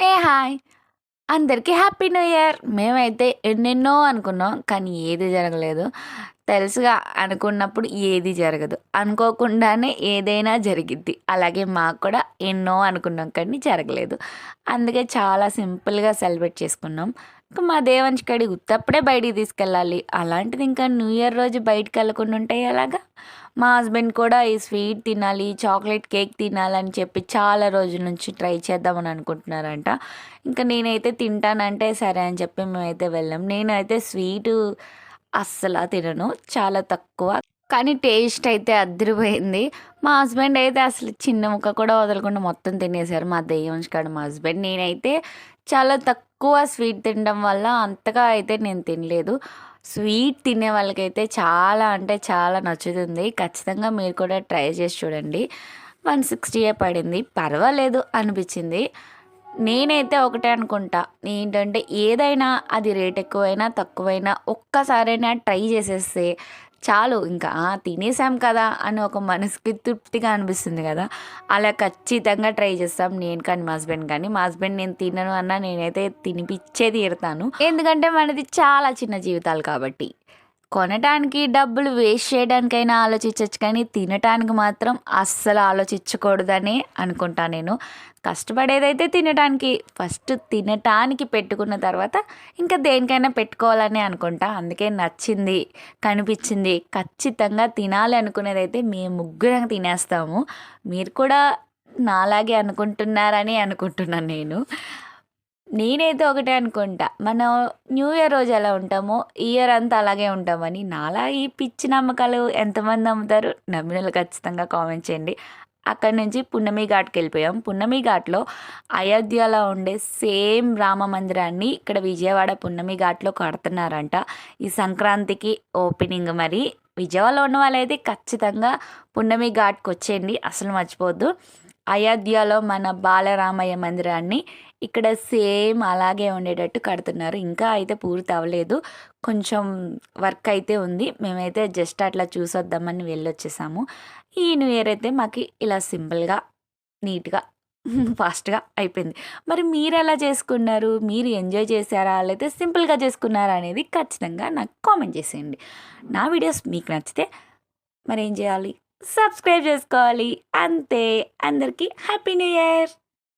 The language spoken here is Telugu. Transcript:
హాయ్ అందరికీ హ్యాపీ న్యూ ఇయర్. మేమైతే ఎన్నెన్నో అనుకున్నాం, కానీ ఏది జరగలేదు. తెలుసుగా, అనుకున్నప్పుడు ఏది జరగదు. అనుకోకుండానే ఏదైనా జరిగిద్ది. అలాగే మాకు కూడా ఎన్నో అనుకున్నాం, కానీ జరగలేదు. అందుకే చాలా సింపుల్గా సెలబ్రేట్ చేసుకున్నాం. ఇంకా మా దేవంచికడి ఉత్తప్పుడే బయటికి తీసుకెళ్ళాలి, అలాంటిది ఇంకా న్యూ ఇయర్ రోజు బయటికి వెళ్ళకుండా ఉంటే ఎలాగా. మా హస్బెండ్ కూడా ఈ స్వీట్ తినాలి, చాక్లెట్ కేక్ తినాలని చెప్పి చాలా రోజుల నుంచి ట్రై చేద్దామని అనుకుంటున్నారంట. ఇంకా నేనైతే తింటానంటే సరే అని చెప్పి మేమైతే వెళ్ళాం. నేనైతే స్వీటు అస్సలు తినను, చాలా తక్కువ. కానీ టేస్ట్ అయితే అద్దరిపోయింది. మా హస్బెండ్ అయితే అసలు చిన్న ముక్క కూడా వదలకుండా మొత్తం తినేసారు. మా దెయ్యంచి కాడ మా హస్బెండ్. నేనైతే చాలా తక్కువ స్వీట్ తినడం వల్ల అంతగా అయితే నేను తినలేదు. స్వీట్ తినే వాళ్ళకైతే చాలా అంటే చాలా నచ్చుతుంది. ఖచ్చితంగా మీరు కూడా ట్రై చేసి చూడండి. 160 పడింది, పర్వాలేదు అనిపించింది. నేనైతే ఒకటే అనుకుంటా, ఏంటంటే ఏదైనా అది రేట్ ఎక్కువైనా తక్కువైనా ఒక్కసారైనా ట్రై చేసేస్తే చాలు. ఇంకా తినేసాం కదా అని ఒక మనసుకి తృప్తిగా అనిపిస్తుంది కదా. అలా ఖచ్చితంగా ట్రై చేస్తాం, నేను కానీ మా హస్బెండ్ కానీ. మా హస్బెండ్ నేను తినను అన్నా నేనైతే తినిపించే తీరుతాను, ఎందుకంటే మనది చాలా చిన్న జీవితాలు కాబట్టి. కొనటానికి డబ్బులు వేస్ట్ చేయడానికైనా ఆలోచించవచ్చు, కానీ తినటానికి మాత్రం అస్సలు ఆలోచించకూడదని అనుకుంటా నేను. కష్టపడేదైతే తినటానికి, ఫస్ట్ తినటానికి పెట్టుకున్న తర్వాత ఇంకా దేనికైనా పెట్టుకోవాలని అనుకుంటా. అందుకే నచ్చింది, కనిపించింది, ఖచ్చితంగా తినాలి అనుకునేదైతే మేము ముగ్గురం తినేస్తాము. మీరు కూడా నాలాగే అనుకుంటున్నారని అనుకుంటున్నాను నేను. నేనైతే ఒకటే అనుకుంటా, మనం న్యూ ఇయర్ రోజు ఎలా ఉంటామో ఇయర్ అంతా అలాగే ఉంటామని. నాలా ఈ పిచ్చి నమ్మకాలు ఎంతమంది నమ్ముతారు? నమ్మినోళ్ళు ఖచ్చితంగా కామెంట్ చేయండి. అక్కడి నుంచి పున్నమి ఘాట్కి వెళ్ళిపోయాం. పున్నమి ఘాట్లో అయోధ్యలో ఉండే సేమ్ రామ మందిరాన్ని ఇక్కడ విజయవాడ పున్నమి ఘాట్లో కడుతున్నారంట. ఈ సంక్రాంతికి ఓపెనింగ్. మరి విజయవాడలో ఉన్న వాళ్ళైతే ఖచ్చితంగా పున్నమి ఘాట్కి వచ్చేయండి, అసలు మర్చిపోవద్దు. అయోధ్యలో మన బాలరామయ్య మందిరాన్ని ఇక్కడ సేమ్ అలాగే ఉండేటట్టు కడుతున్నారు. ఇంకా అయితే పూర్తి అవ్వలేదు, కొంచెం వర్క్ అయితే ఉంది. మేమైతే జస్ట్ అట్లా చూసొద్దామని వెళ్ళొచ్చేసాము. ఈ న్యూ ఇయర్ అయితే మాకు ఇలా సింపుల్గా, నీట్గా, ఫాస్ట్గా అయిపోయింది. మరి మీరు ఎలా చేసుకున్నారు? మీరు ఎంజాయ్ చేశారా, లేకపోతే సింపుల్గా చేసుకున్నారా అనేది ఖచ్చితంగా నాకు కామెంట్ చేసేయండి. నా వీడియోస్ మీకు నచ్చితే మరి ఏం చేయాలి? సబ్స్క్రైబ్ చేసుకోవాలి, అంతే. అందరికీ హ్యాపీ న్యూ ఇయర్.